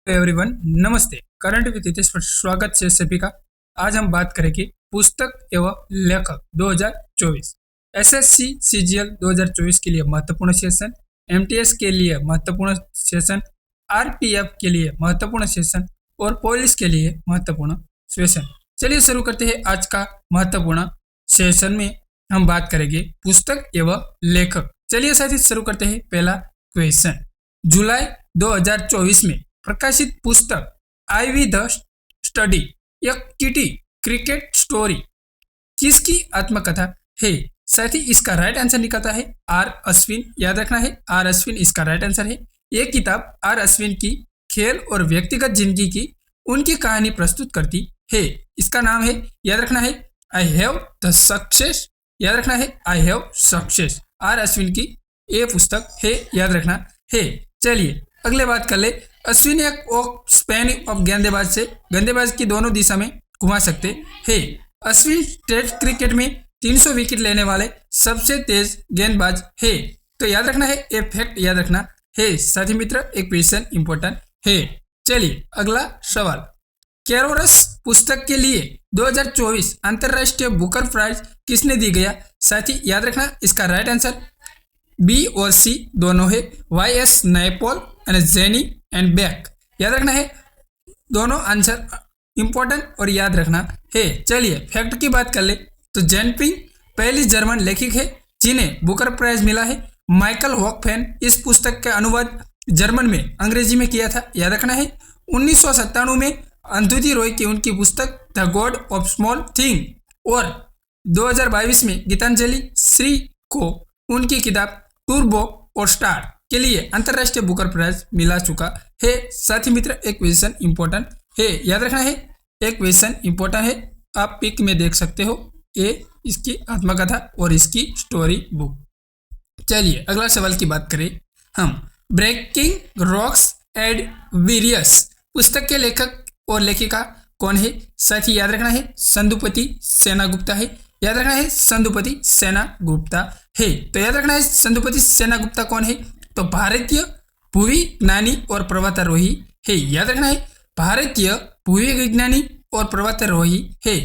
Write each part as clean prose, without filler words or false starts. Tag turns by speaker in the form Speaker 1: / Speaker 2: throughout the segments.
Speaker 1: Everyone, नमस्ते। Current with Hitesh पर स्वागत है सभी का। आज हम बात करेंगे पुस्तक एवं लेखक 2024। एसएससी सीजीएल 2024 के लिए महत्वपूर्ण सेशन, एमटीएस के लिए महत्वपूर्ण सेशन, आरपीएफ के लिए महत्वपूर्ण सेशन और पुलिस के लिए महत्वपूर्ण सेशन। चलिए शुरू करते हैं आज का महत्वपूर्ण सेशन में हम बात करेंगे पुस्तक एवं लेखक। चलिए साथ ही शुरू करते हैं पहला क्वेश्चन। जुलाई 2024 में प्रकाशित पुस्तक आईवी द स्टडी एक टीटी क्रिकेट स्टोरी किसकी आत्मकथा है? साथ ही इसका राइट आंसर निकलता है आर अश्विन। याद रखना है आर अश्विन इसका राइट आंसर है। ये किताब आर अश्विन की खेल और व्यक्तिगत जिंदगी की उनकी कहानी प्रस्तुत करती है। इसका नाम है, याद रखना है, आई हैव द सक्सेस। याद रखना है I have success. R Ashwin की ये पुस्तक है, याद रखना है। चलिए अगले बात कर ले। अश्विन एक स्पेन ऑफ गेंदबाज से गेंदबाज की दोनों दिशा में घुमा सकते हैं। अश्विन टेस्ट क्रिकेट में 300 विकेट लेने वाले सबसे तेज गेंदबाज है। तो याद रखना है, ये फैक्ट याद रखना है। साथी मित्र, एक क्वेश्चन इंपॉर्टेंट है। चलिए अगला सवाल। कैरोरस पुस्तक के लिए 2024 अंतरराष्ट्रीय बुकर प्राइज किसने दी गया? साथी याद रखना, इसका राइट आंसर बी और सी दोनों है। Y S. Naipaul and Jenny and back. याद रखना है, दोनों आंसर इंपॉर्टेंट और याद रखना है। चलिए फैक्ट की बात कर ले तो जेनपिंग पहली जर्मन लेखक है जिन्हें बुकर प्राइज मिला है। माइकल हॉकफेन इस पुस्तक का अनुवाद जर्मन में अंग्रेजी में किया था। याद रखना है 1997 में अंधुति रॉय की उनकी पुस्तक the God of small thing और 2022 में गीतांजलि श्री को उनकी किताब टूरबो और स्टार के लिए अंतरराष्ट्रीय बुकर प्राइज मिला चुका है। साथी मित्र, एक क्वेश्चन इंपॉर्टेंट है, याद रखना है, एक क्वेश्चन इंपॉर्टेंट है। आप पिक में देख सकते हो, ये इसकी आत्मकथा और इसकी स्टोरी बुक। चलिए अगला सवाल की बात करें हम। ब्रेकिंग रॉक्स एंड वीरियस पुस्तक के लेखक और लेखिका कौन है? साथी याद रखना है संदुपति सेनागुप्ता है। याद रखना है संदुपति सेनागुप्ता है। तो याद रखना है संदुपति सेनागुप्ता कौन है? तो भारतीय भूविज्ञानी और पर्वतारोही है। याद रखना है भारतीय भूविज्ञानी और पर्वतारोही है।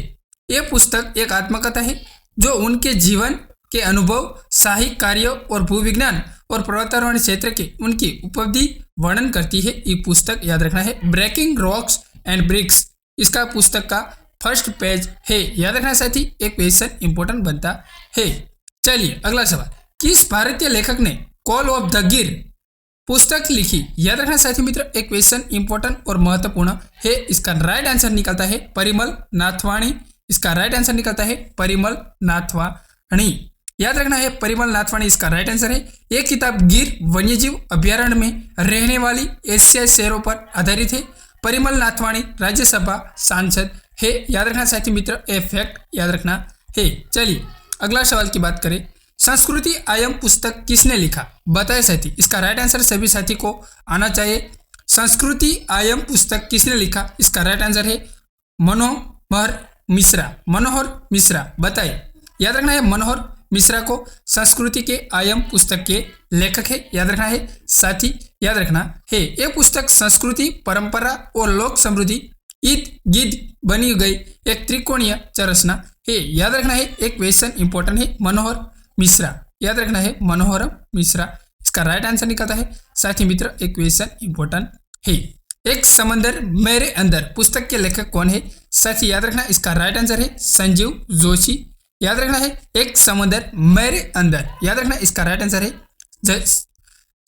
Speaker 1: यह पुस्तक एक आत्मकथा है जो उनके जीवन के अनुभव, साहसिक कार्यों और भूविज्ञान और पर्वतारोहण क्षेत्र के उनकी उपलब्धि वर्णन करती है। ये पुस्तक याद रखना है ब्रेकिंग रॉक्स एंड ब्रिक्स इसका पुस्तक का फर्स्ट पेज है। याद रखना साथी, एक क्वेश्चन इंपॉर्टेंट बनता है। चलिए अगला सवाल। किस भारतीय लेखक ने कॉल ऑफ द गिर पुस्तक लिखी? याद रखना साथी मित्र, एक क्वेश्चन इंपॉर्टेंट और महत्वपूर्ण है। इसका राइट आंसर निकलता है परिमल नाथवाणी। इसका राइट आंसर निकलता है परिमल नाथवाणी। याद रखना है परिमल नाथवाणी इसका राइट आंसर है। यह किताब गिर वन्यजीव अभ्यारण्य में रहने वाली एशियाई शेरों पर आधारित है। परिमल नाथवाणी राज्यसभा सांसद है। याद रखना साथी मित्र, ए फैक्ट याद रखना है। चलिए अगला सवाल की बात करें। संस्कृति आयम पुस्तक किसने लिखा? बताए साथी, इसका राइट आंसर सभी साथी को आना चाहिए। संस्कृति आयम पुस्तक किसने लिखा? इसका राइट आंसर है मनोहर मिश्रा। मनोहर मिश्रा बताइए। याद रखना है मनोहर मिश्रा को संस्कृति के आयम पुस्तक के लेखक है। याद रखना है साथी, याद रखना है। यह पुस्तक संस्कृति, परंपरा और लोक समृद्धि इर्द गिर्द बनी गई एक त्रिकोणीय संरचना है। याद रखना है, एक क्वेश्चन इंपॉर्टेंट है मनोहर मिश्रा। याद रखना है मनोहर मिश्रा इसका राइट आंसर निकलता है। साथी मित्र, एक क्वेश्चन इंपॉर्टेंट है। एक समंदर मेरे अंदर पुस्तक के लेखक कौन है? साथी याद रखना, इसका राइट आंसर है संजीव जोशी। याद रखना है एक समंदर मेरे अंदर। याद रखना, इसका राइट आंसर है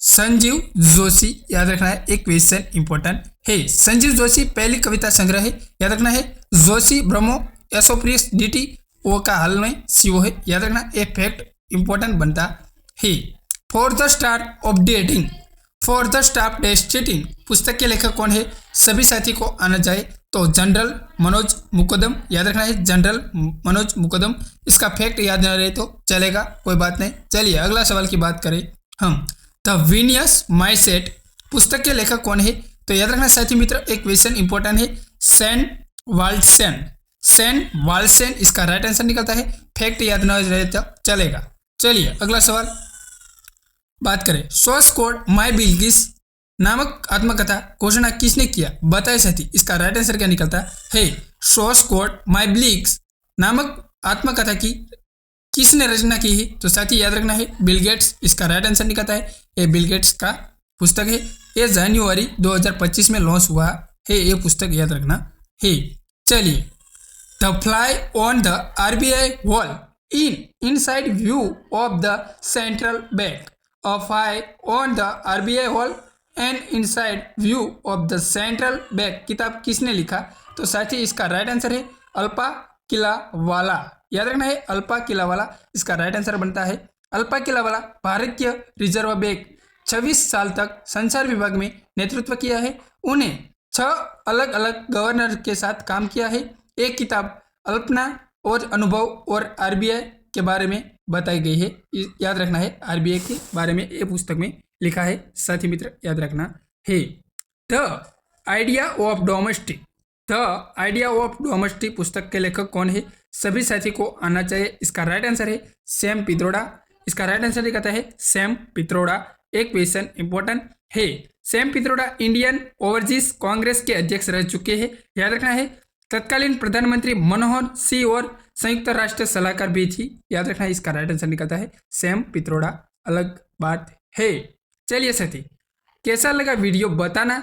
Speaker 1: संजीव जोशी। याद रखना है, एक क्वेश्चन इंपॉर्टेंट है। संजीव जोशी पहली कविता संग्रह है। याद रखना है जोशी ब्रह्मो एसोप्रियस डीटी ओ का हाल में सीओ है। याद रखना, एक फैक्ट इंपॉर्टेंट बनता है। For the star of dating for the staff destiny पुस्तक के लेखक कौन है? सभी साथी को आना चाहिए। तो जनरल मनोज मुकुंदम। याद रखना है जनरल मनोज मुकुंदम। इसका फैक्ट याद न रहे तो चलेगा, कोई बात नहीं। चलिए अगला सवाल की बात करें हम। द वीनियस माइंडसेट पुस्तक के लेखक कौन है? तो याद रखना साथी मित्र, एक क्वेश्चन इंपॉर्टेंट है सेंट वाल्सेन। सेंट वाल्सेन इसका राइट आंसर निकलता है। फैक्ट याद न रहे तो चलेगा। चलिए अगला सवाल बात करें। सोर्स कोड माई बिल्किस नामक आत्मकथा घोषणा किसने किया, बताए साथी। इसका राइट आंसर क्या निकलता है, शॉस्कोट माइब्लिक्स नामक आत्मकथा की किसने रचना की है, तो साथी याद रखना है बिल गेट्स। इसका राइट आंसर निकलता है ये बिल गेट्स का पुस्तक है। ये जनवरी 2025 में लॉन्च हुआ है, ये पुस्तक याद रखना है। चलिए, the fly on the RBI wall inside view of the central bank, a fly on the RBI wall and inside view of the central bank किताब किसने लिखा, तो साथी इसका राइट आंसर है अल्पा किलावाला। याद रखना है अल्पा किलावाला, इसका राइट आंसर बनता है। अल्पा किलावाला भारतीय रिजर्व बैंक 26 साल तक संचार विभाग में नेतृत्व किया है। उन्हें 6 अलग अलग गवर्नर के साथ काम किया है। एक किताब अल्पना और अनुभव और आरबीआई के बारे में बताई गई है। याद रखना है आरबीआई के बारे में ये पुस्तक में लिखा है। साथी मित्र याद रखना है। The idea of domestic, the idea of domestic पुस्तक के लेखक कौन है, सभी साथी को आना चाहिए। इसका राइट आंसर है सैम पित्रोड़ा। इसका राइट आंसर लिखा है सैम पित्रोड़ा। एक क्वेश्चन इंपॉर्टेंट है। सैम पित्रोड़ा इंडियन ओवरसीज कांग्रेस के अध्यक्ष रह चुके हैं। याद रखना है तत्कालीन प्रधानमंत्री मनमोहन सिंह और संयुक्त राष्ट्र सलाहकार भी थी। याद रखना है इसका राइट आंसर निकलता है सैम पित्रोड़ा। अलग बात है। चलिए साथी, कैसा लगा वीडियो बताना,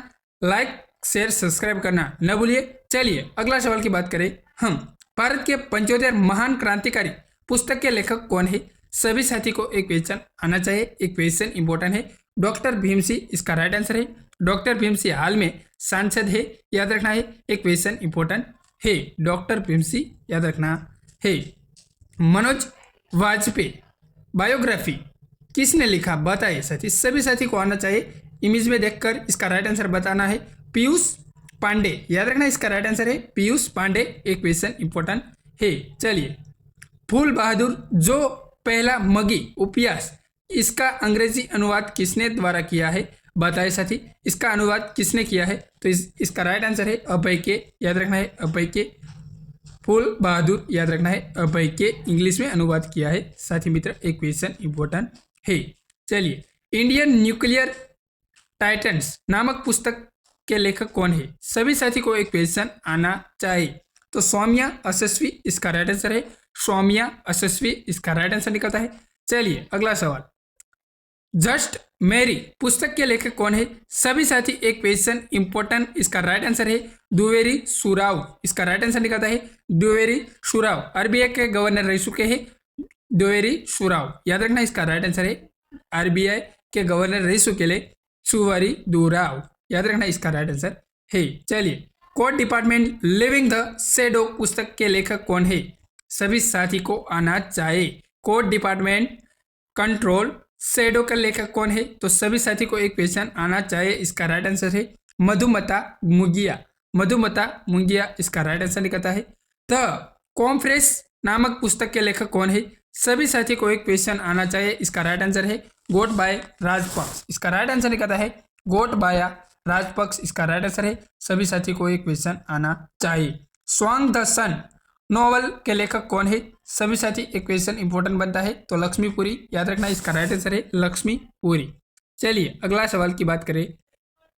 Speaker 1: लाइक शेयर सब्सक्राइब करना न भूलिए। चलिए अगला सवाल की बात करें हम। भारत के 75 महान क्रांतिकारी पुस्तक के लेखक कौन है, सभी साथी को एक क्वेश्चन आना चाहिए। एक क्वेश्चन इंपॉर्टेंट है। डॉक्टर भीम सिंह इसका राइट आंसर है। डॉक्टर भीम सिंह हाल में सांसद है। याद रखना है एक क्वेश्चन इंपॉर्टेंट है। डॉक्टर भीम सिंह याद रखना है। मनोज वाजपेयी बायोग्राफी किसने लिखा, बताइए साथी। सभी साथी को आना चाहिए। इमेज में देखकर इसका राइट आंसर बताना है। पीयूष पांडे। याद रखना इसका राइट आंसर है पीयूष पांडे। एक क्वेश्चन इंपॉर्टेंट है। चलिए, फूल बहादुर जो पहला मगी उपन्यास, इसका अंग्रेजी अनुवाद किसने द्वारा किया है, बताइए साथी। इसका अनुवाद किसने किया है, तो इसका राइट आंसर है अभय के। याद रखना है अभय के। फूल बहादुर याद रखना है अभय के इंग्लिश में अनुवाद किया है। साथी मित्र एक क्वेश्चन इंपॉर्टेंट है। चलिए, इंडियन न्यूक्लियर टाइटन्स नामक पुस्तक के लेखक कौन है, सभी साथी को एक क्वेश्चन आना चाहिए। तो सौम्या यशस्वी इसका राइट आंसर है। सौम्या यशस्वी इसका राइट आंसर निकलता है। चलिए अगला सवाल। जस्ट मैरी पुस्तक के लेखक कौन है, सभी साथी एक क्वेश्चन इंपॉर्टेंट। इसका राइट आंसर है द्विवेदी सुराव। इसका राइट आंसर निकलता है द्विवेदी सुराव। आरबीआई के गवर्नर रह चुके हैं द्विवेदी सुराव। याद रखना इसका राइट आंसर है आरबीआई के गवर्नर रह चुके सुवारी दुराव। याद रखना इसका राइट आंसर है। चलिए, court department living the shadow पुस्तक के लेखक कौन है, सभी साथी को आना चाहिए। कोर्ट डिपार्टमेंट कंट्रोल शैडो का लेखक कौन है, तो सभी साथी को एक क्वेश्चन आना चाहिए। इसका राइट आंसर है मधुमता मुंगिया। मधुमता मुंगिया इसका राइट आंसर निकलता है। द कॉन्फ्रेंस नामक पुस्तक के लेखक कौन है, सभी साथी को एक क्वेश्चन आना चाहिए। इसका राइट आंसर है गोटबाय राजपक्ष। इसका राइट आंसर निकलता है गोटबाया राजपक्ष। इसका राइट आंसर है। सभी साथी को एक क्वेश्चन आना चाहिए। स्वांग द सन नॉवल के लेखक कौन है, सभी साथी एक क्वेश्चन इंपॉर्टेंट बनता है, तो लक्ष्मीपुरी। याद रखना इसका राइट आंसर है लक्ष्मीपुरी। चलिए अगला सवाल की बात करें।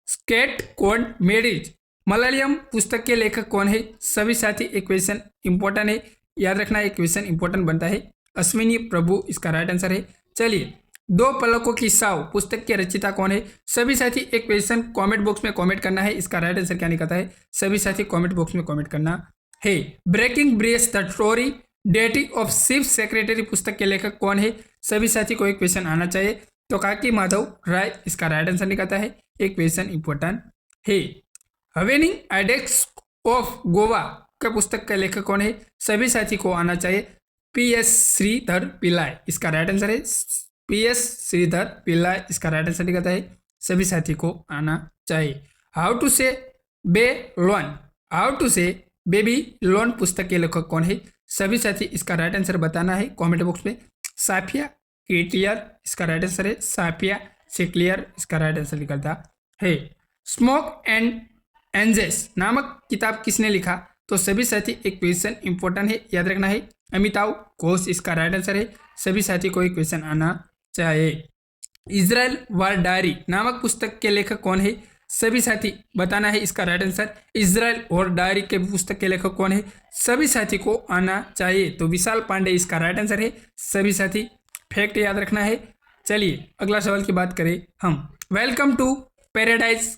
Speaker 1: स्केट कोड मैरिज मलयालम पुस्तक के लेखक कौन है, सभी साथी एक क्वेश्चन इंपॉर्टेंट है। याद रखना एक क्वेश्चन इंपॉर्टेंट बनता है अश्विनी प्रभु। इसका राइट आंसर है। चलिए, दो पलकों की साव पुस्तक के रचयिता कौन है, सभी साथी एक क्वेश्चन कमेंट बॉक्स में कमेंट करना है। इसका राइट आंसर क्या निकलता है, सभी साथी कमेंट बॉक्स में कमेंट करना है। Breaking brace the story dating of chief secretary पुस्तक के लेखक कौन है, सभी साथी को एक क्वेश्चन आना चाहिए, तो काकी माधव राय। इसका राइट आंसर निकलता है। एक क्वेश्चन इंपॉर्टेंट है। हवेनिंग आइडेक्स ऑफ गोवा का पुस्तक का लेखक कौन है, सभी साथी को आना चाहिए। पीएस श्रीधर पिल्लाई। इसका राइट आंसर है पीएस श्रीधर पिल्लाई। इसका राइट आंसर निकलता है। सभी साथी को आना चाहिए। हाउ टू से बे लोन, हाउ टू से बेबी लोन पुस्तक के लेखक कौन है, सभी साथी इसका राइट आंसर बताना है कमेंट बॉक्स में। साफिया क्लियर इसका राइट आंसर है। साफिया से क्लियर इसका राइट आंसर निकलता है। स्मोक एंड एंजेस नामक किताब किसने लिखा, तो सभी साथी एक क्वेश्चन इंपॉर्टेंट है, याद रखना है अमिताभ घोष। इसका राइट आंसर है। सभी साथी को एक क्वेश्चन आना चाहिए। इजराइल वार डायरी नामक पुस्तक के लेखक कौन है? सभी साथी बताना है इसका राइट आंसर। इजराइल और डायरी के पुस्तक के लेखक कौन है? सभी साथी को आना चाहिए। तो विशाल पांडे इसका राइट आंसर है। सभी साथी फैक्ट याद रखना है। चलिए अगला सवाल की बात करें हम। वेलकम टू पैराडाइज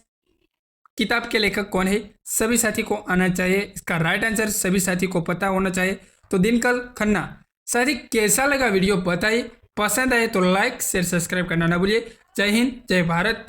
Speaker 1: किताब के लेखक कौन है? सभी साथी को आना चाहिए। इसका राइट आंसर सभी साथी को पता होना चाहिए। तो दिनकर खन्ना। साथी कैसा लगा वीडियो बताइए। पसंद आए तो लाइक शेयर सब्सक्राइब करना ना भूलिए। जय हिंद जय भारत।